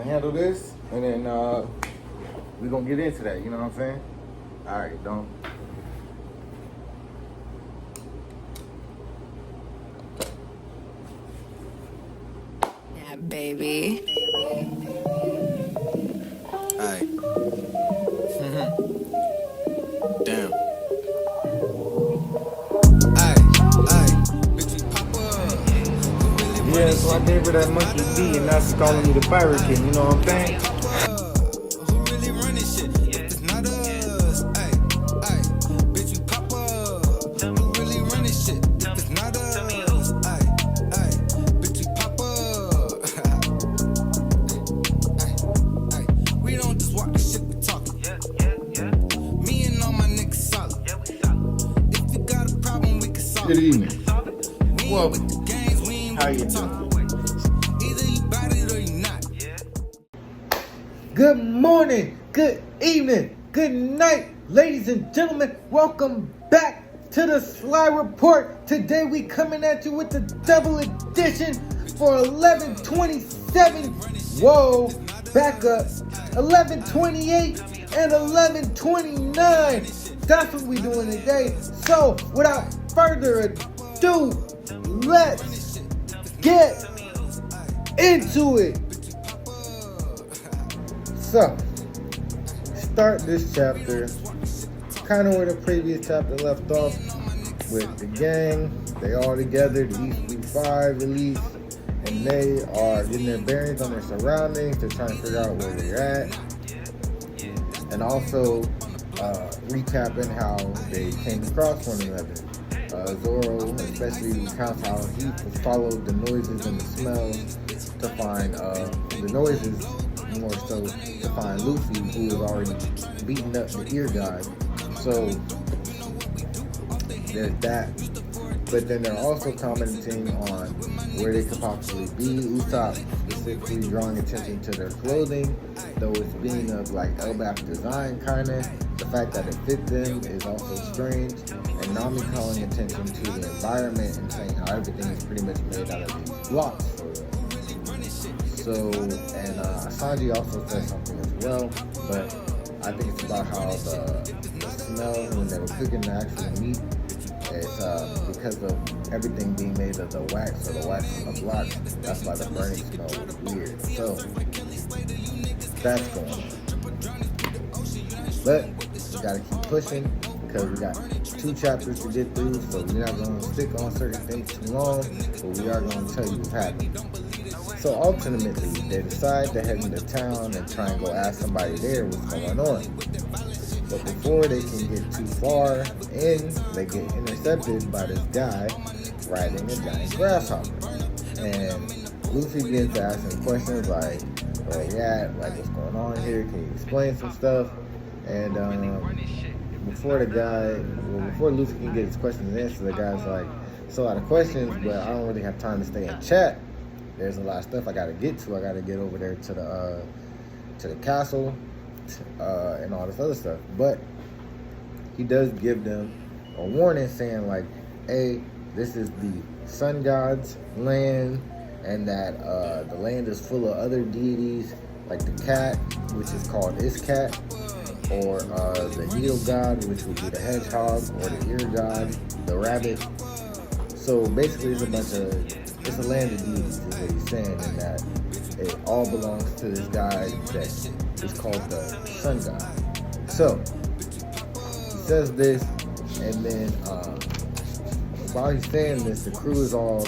gonna handle this, and then we're gonna get into that. You know what I'm saying? All right, don't. Yeah, baby. Aye. Damn. Yeah, so I gave her that monkey D, and that's calling me the Pirate King. You know what I'm saying? Who really running shit? It's not us. Ay, ay, bitch, we pop up. Who really running shit? It's not us. Ay, ay, bitch, we pop up. Ay, ay, we don't just walk the shit, we talk. Me and all my niggas solid. If you got a problem, we can solve Good it. evening. Welcome. The games, we ain't How you with the doing? talk. Either you bout it or you not. Good morning, good evening, good night, ladies and gentlemen. Welcome back to the Sly Report. Today we coming at you with the double edition for 11/27. Whoa, back up. 11/28 and 11/29. That's what we doing today. So without further ado, let's get into it. So, start this chapter kind of where the previous chapter left off, with the gang. They all together, the East B5 release, and they are getting their bearings on their surroundings. They're trying to figure out where they're at, and also recapping how they came across one another. Zoro especially recounts how he followed the noises and the smells to find the noises, more so to find Luffy, who was already beating up the ear guy. So there's that. But then they're also commenting on where they could possibly be. Usopp specifically drawing attention to their clothing, though it's being of like Elbaf design kind of. The fact that it fit them is also strange. And Nami calling attention to the environment and saying how everything is pretty much made out of these blocks. So, and Sanji also said something as well, but I think it's about how the smell when they were cooking the actual meat, it's because of everything being made of the wax or the wax on the block, that's why the burning smell was weird. So, that's going on. But we gotta keep pushing because we got 2 chapters to get through, so we're not gonna stick on certain things too long, but we are gonna tell you what's happening. So ultimately, they decide to head into town and try and go ask somebody there what's going on. But before they can get too far in, they get intercepted by this guy riding a giant grasshopper. And Luffy begins to ask him questions like, where you at? Like, what's going on here? Can you explain some stuff? And before Luffy can get his questions answered, the guy's like, it's a lot of questions, but I don't really have time to stay and chat. There's a lot of stuff I gotta get to. I gotta get over there to the castle and all this other stuff. But he does give them a warning saying like, hey, this is the sun god's land, and that the land is full of other deities like the cat, which is called Iscat, or the needle god, which would be the hedgehog, or the ear god, the rabbit. So basically it's a land of deities, is what he's saying, and that it all belongs to this guy that is called the sun god. So he says this, and then while he's saying this, the crew is all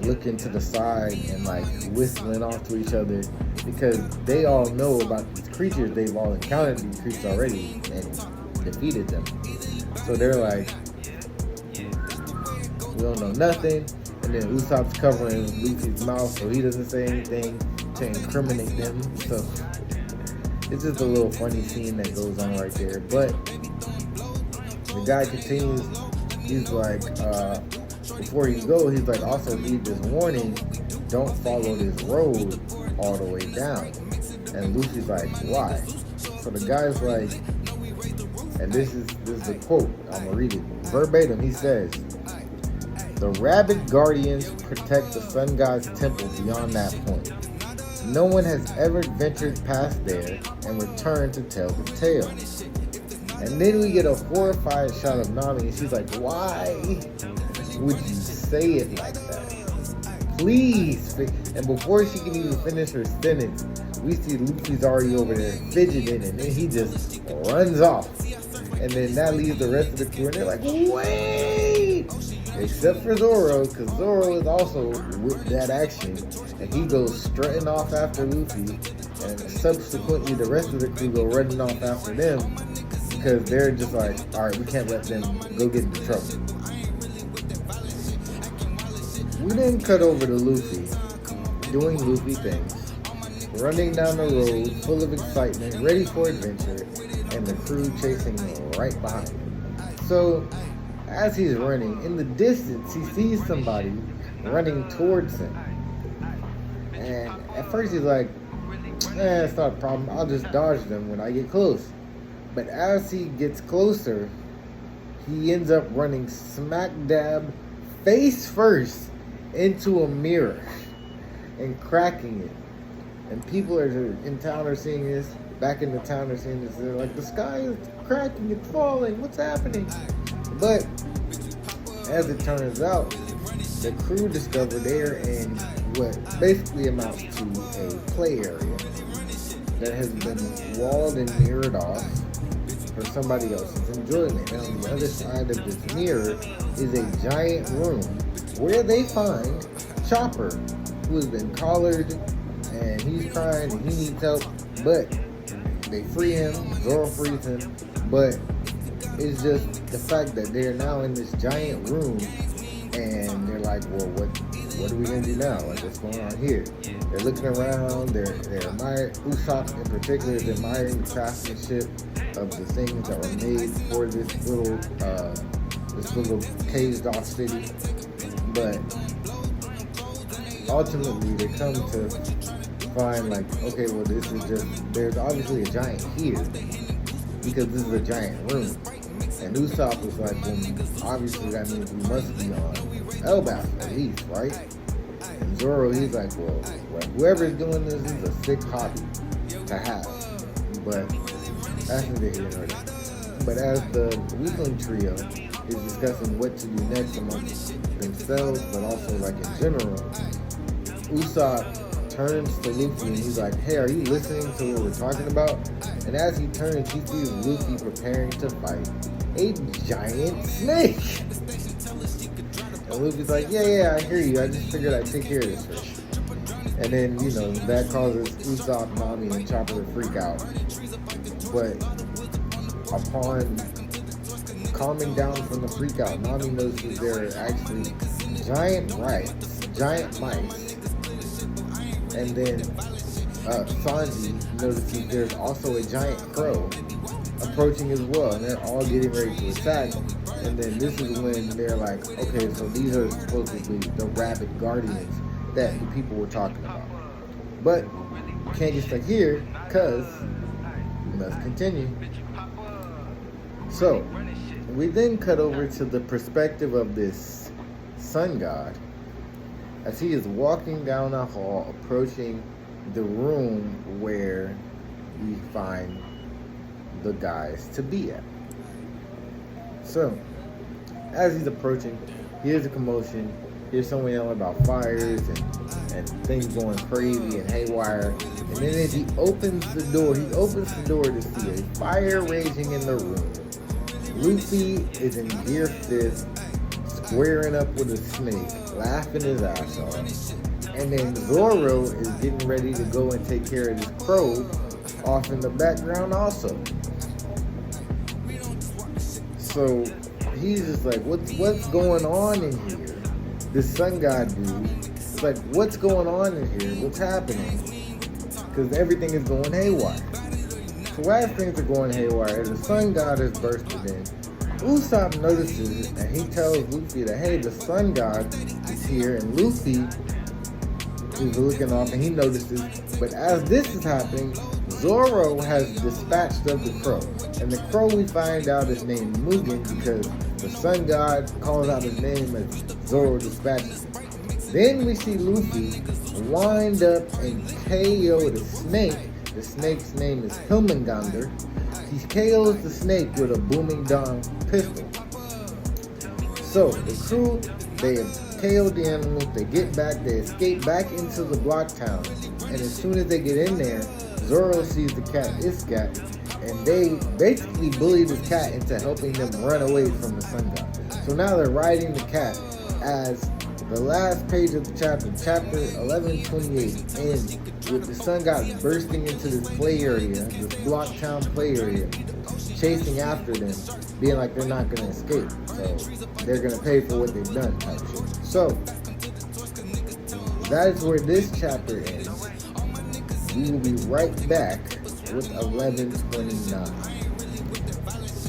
looking to the side and like whistling off to each other because they all know about these creatures. They've all encountered these creatures already and defeated them. So they're like, we don't know nothing. And then Usopp's covering Luffy's mouth so he doesn't say anything to incriminate them. So it's just a little funny scene that goes on right there. But the guy continues. He's like, before you go, he's like, also heed this warning, don't follow this road all the way down. And Luffy's like, why? So the guy's like, and this is a quote, I'm gonna read it verbatim. He says, the Rabbit Guardians protect the Sun God's temple beyond that point. No one has ever ventured past there and returned to tell the tale. And then we get a horrified shot of Nami, and she's like, why would you say it like that? Please. And before she can even finish her sentence, we see Luffy's already over there fidgeting, and then he just runs off. And then that leaves the rest of the crew, and they're like, wait! Except for Zoro, because Zoro is also with that action, and he goes strutting off after Luffy, and subsequently the rest of the crew go running off after them, because they're just like, alright, we can't let them go get into trouble. We then cut over to Luffy, doing Luffy things, running down the road, full of excitement, ready for adventure, and the crew chasing right behind him. So, as he's running, in the distance, he sees somebody running towards him. And at first he's like, it's not a problem, I'll just dodge them when I get close. But as he gets closer, he ends up running smack dab, face first, into a mirror and cracking it. And people in town are seeing this, back in the town are seeing this, they're like, the sky is cracking, it's falling, what's happening? But as it turns out, the crew discovered they're in what basically amounts to a play area that has been walled and mirrored off for somebody else's enjoyment. And on the other side of this mirror is a giant room where they find Chopper, who has been collared and he's crying and he needs help, but they free him, Zoro frees him, but it's just the fact that they're now in this giant room and they're like, well, what are we gonna do now? Like, what's going on here? They're looking around, they're admiring, Usopp in particular is admiring the craftsmanship of the things that were made for this little caged off city. But ultimately they come to find like, okay, well, this is just, there's obviously a giant here because this is a giant room. And Usopp was like, well, obviously that means we must be on Elbaf at least, right? And Zoro, he's like, well, whoever's doing this is a sick hobby to have. But that's neither here nor there. But as the weakling trio is discussing what to do next amongst themselves, but also like in general, Usopp turns to Luffy and he's like, hey, are you listening to what we're talking about? And as he turns, he sees Luffy preparing to fight a giant snake. And Luffy's like, yeah, I hear you. I just figured I'd take care of this fish. And then, that causes Usopp, Nami, and Chopper to freak out. But upon calming down from the freak out, Nami notices there are actually giant mice. And then Sanji notices there's also a giant crow approaching as well, and they're all getting ready to attack. And then this is when they're like, okay, so these are supposedly the rabbit guardians that the people were talking about. But can't get stuck here because we must continue. So we then cut over to the perspective of this sun god as he is walking down a hall, approaching the room where we find the guys to be at. So, as he's approaching, here's a commotion. Here's someone yelling about fires and things going crazy and haywire. And then as he opens the door to see a fire raging in the room. Luffy is in gear fist, squaring up with a snake, laughing his ass off. And then Zoro is getting ready to go and take care of this crow off in the background also. So he's just like, what's going on in here? This sun god dude, it's like, what's going on in here? What's happening? Because everything is going haywire. So as things are going haywire, the sun god has bursted in. Usopp notices and he tells Luffy that, hey, the sun god is here, and Luffy is looking off and he notices. But as this is happening, Zoro has dispatched of the crow. And the crow, we find out, is named Mugen because the sun god calls out his name as Zoro dispatches him. Then we see Luffy wind up and KO the snake. The snake's name is Hilmengander. He KOs the snake with a booming dong pistol. So the crew, they have KO'd the animals, they get back, they escape back into the block town, and as soon as they get in there, Zoro sees the cat Iscat, and they basically bully the cat into helping them run away from the sun god. So now they're riding the cat as the last page of the chapter, chapter 1128, ends with the sun god bursting into this play area, this block town play area, chasing after them, being like they're not going to escape. So they're going to pay for what they've done type shit. So that is where this chapter ends. We will be right back with 1129.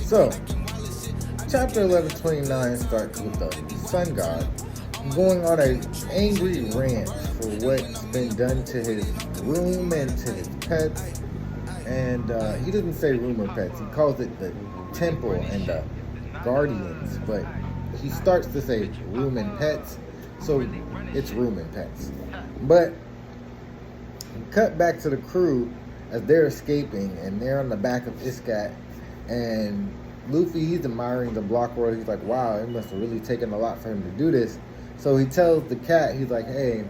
So, chapter 1129 starts with the sun god going on an angry rant for what's been done to his room and to his pets. And he doesn't say room or pets, he calls it the temple and the guardians, but he starts to say room and pets, so it's room and pets. But cut back to the crew as they're escaping, and they're on the back of Iscat, and Luffy, he's admiring the block world. He's like, wow, it must have really taken a lot for him to do this. So he tells the cat, he's like, hey,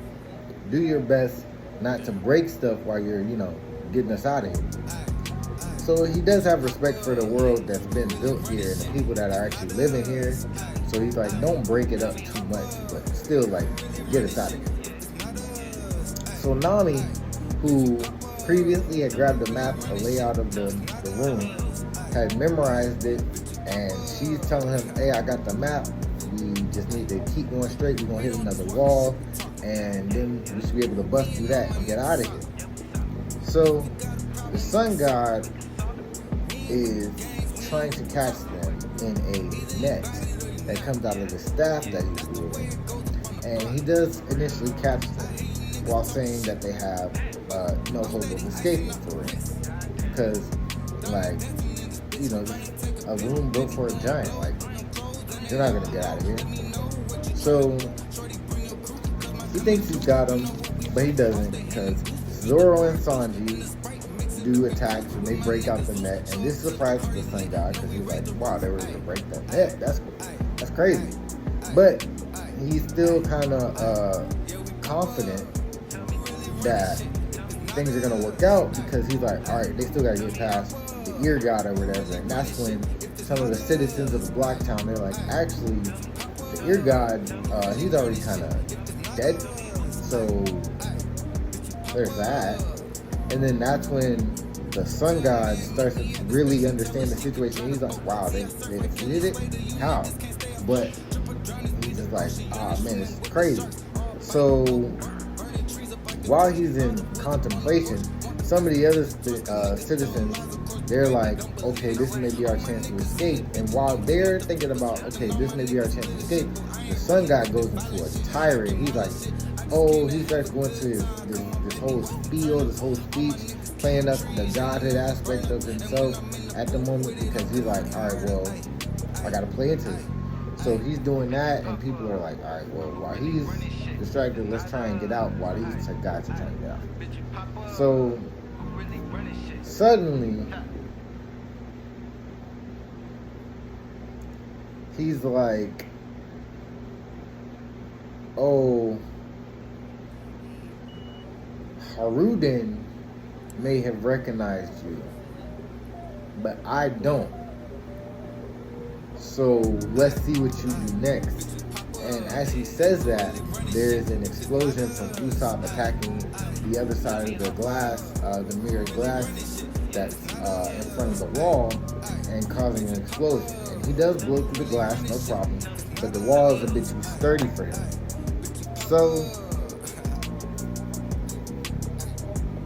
do your best not to break stuff while you're, getting us out of here. So he does have respect for the world that's been built here and the people that are actually living here. So he's like, don't break it up too much, but still, get us out of here. So Nami, who previously had grabbed the map, a layout of the room, had memorized it, and she's telling him, hey, I got the map. We just need to keep going straight. We're going to hit another wall, and then we should be able to bust through that and get out of here. So the sun god is trying to catch them in a net that comes out of the staff that he's wielding. And he does initially catch them while saying that they have no hope of escaping for it. Because, a room built for a giant, you're not going to get out of here. So he thinks he's got them, but he doesn't, because Zoro and Sanji do attacks and they break out the net, and this surprises the sun god because he's like, wow, they were able to break that net. That's crazy. But he's still kind of confident that things are gonna work out, because he's like, all right, they still gotta get past the ear god or whatever. And that's when some of the citizens of the block town, they're like, actually, the ear god, he's already kind of dead. So there's that. And then that's when the sun god starts to really understand the situation. He's like, wow, they defeated it? How? But he's just like, man, it's crazy. So while he's in contemplation, some of the other citizens, they're like, okay, this may be our chance to escape. And while they're thinking about, okay, this may be our chance to escape, the sun god goes into a tirade. He's like, he starts going to this whole spiel, this whole speech, playing up the godhood aspect of himself at the moment, because he's like, all right, well, I gotta play into this. So he's doing that, and people are like, all right, well, while he's distracted, let's try and get out while these guys are trying to get out. So suddenly, he's like, Haruden may have recognized you, but I don't. So let's see what you do next. And as he says that, there's an explosion from Usopp attacking the other side of the glass, the mirrored glass that's in front of the wall, and causing an explosion. And he does blow through the glass, no problem, but the wall is a bit too sturdy for him. So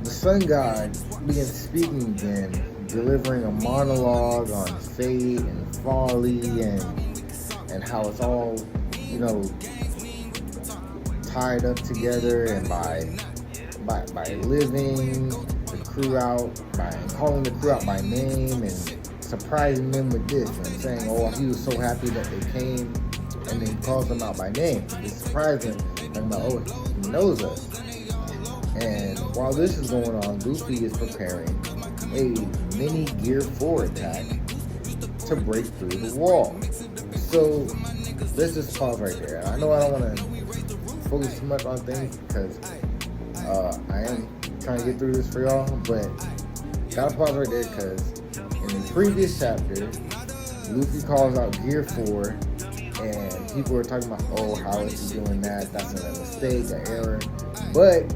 the sun god begins speaking again, delivering a monologue on fate and folly and how it's all, tied up together, and by living the crew out, by calling the crew out by name and surprising them with this and saying, he was so happy that they came, and then he calls them out by name. It's surprising, talking about, he knows us. And while this is going on, Luffy is preparing a mini Gear 4 attack to break through the wall. So let's just pause right there. I know I don't want to focus too much on things because I am trying to get through this for y'all, but gotta pause right there because in the previous chapter, Luffy calls out Gear 4 and people were talking about, oh, how is he doing that? That's a mistake, an error. But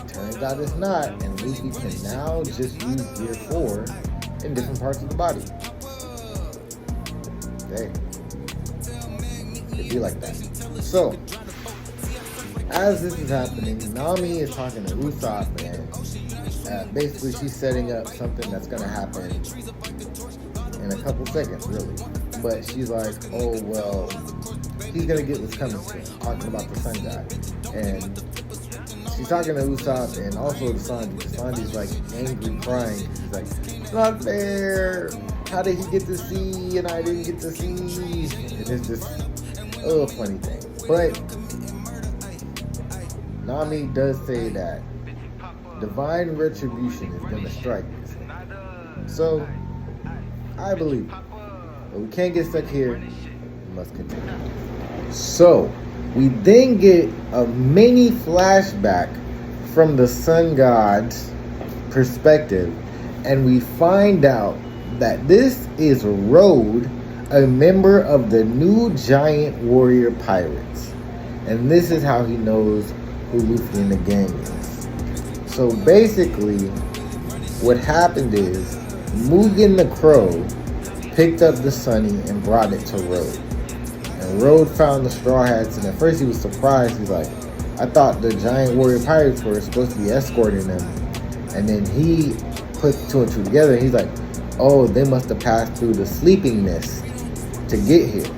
turns out it's not, and Luffy can now just use Gear 4 in different parts of the body. Okay. It'd be like that. So, as this is happening, Nami is talking to Usopp, and basically she's setting up something that's going to happen in a couple seconds, really. But she's like, oh, well, he's going to get what's coming to him, talking about the sun god. And she's talking to Usopp and also to Sanji. Sanji's like angry, crying. She's like, it's not fair. How did he get to see and I didn't get to see? And it's just a funny thing. But Nami does say that divine retribution is going to strike this thing. So, I believe it. But we can't get stuck here. We must continue. So, we then get a mini flashback from the sun god's perspective, and we find out that this is Road, a member of the new giant warrior pirates. And this is how he knows who Luffy and the gang is. So basically, what happened is Mugen the Crow picked up the Sunny and brought it to Road. And Road found the Straw Hats, and at first he was surprised. He's like, I thought the giant warrior pirates were supposed to be escorting them. And then he put two and two together, and he's like, oh, they must have passed through the sleeping mist to get here.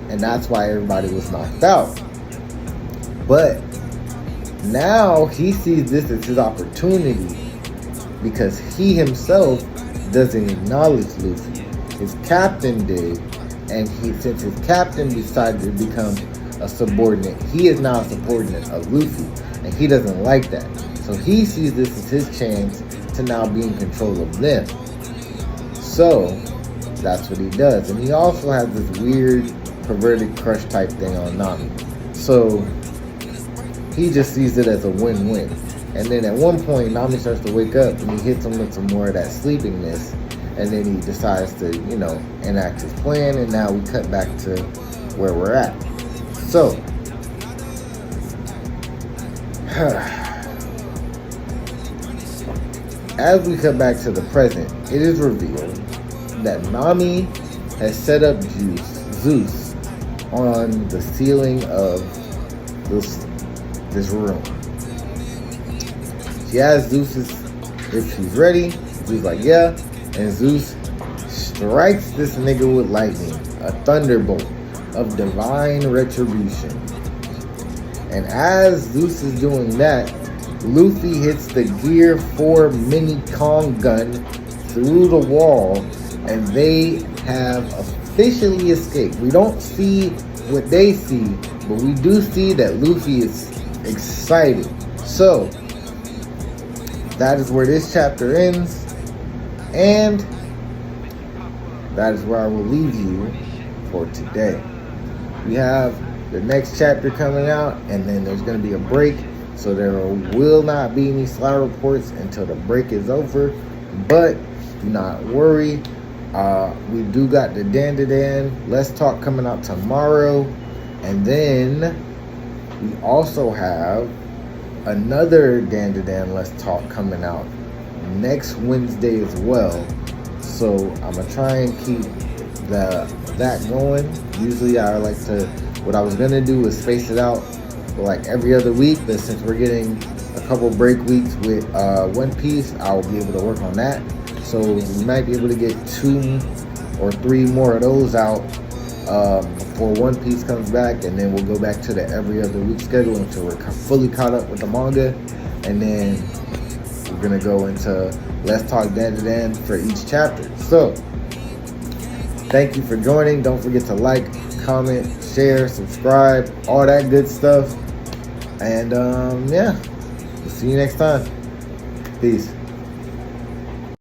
And that's why everybody was knocked out. But now he sees this as his opportunity because he himself doesn't acknowledge Luffy. His captain did, and since his captain decided to become a subordinate, he is now a subordinate of Luffy, and he doesn't like that. So he sees this as his chance to now be in control of them. So that's what he does. And he also has this weird perverted crush type thing on Nami. So he just sees it as a win-win. And then at one point, Nami starts to wake up and he hits him with some more of that sleepingness. And then he decides to, enact his plan. And now we cut back to where we're at. So, as we cut back to the present, it is revealed that Nami has set up Zeus on the ceiling of this room. She asks Zeus if she's ready. Zeus like, yeah. And Zeus strikes this nigga with lightning, a thunderbolt of divine retribution. And as Zeus is doing that, Luffy hits the Gear 4 mini Kong gun through the wall, and they have officially escaped. We don't see what they see, but we do see that Luffy is excited. So, that is where this chapter ends, and that is where I will leave you for today. We have the next chapter coming out, and then there's going to be a break, so there will not be any slide reports until the break is over. But do not worry, we do got the Dan Let's Talk coming out tomorrow, and then we also have another Dan Let's Talk coming out next Wednesday as well. So I'm gonna try and keep that going. Usually I like to, what I was gonna do is space it out like every other week, but since we're getting a couple break weeks with One Piece, I'll be able to work on that. So we might be able to get 2 or 3 more of those out before One Piece comes back, and then we'll go back to the every other week schedule until we're fully caught up with the manga, and then we're gonna go into Let's Talk Dan for each chapter. So thank you for joining. Don't forget to like, comment, share, subscribe, all that good stuff. And yeah, we'll see See you next time. Peace.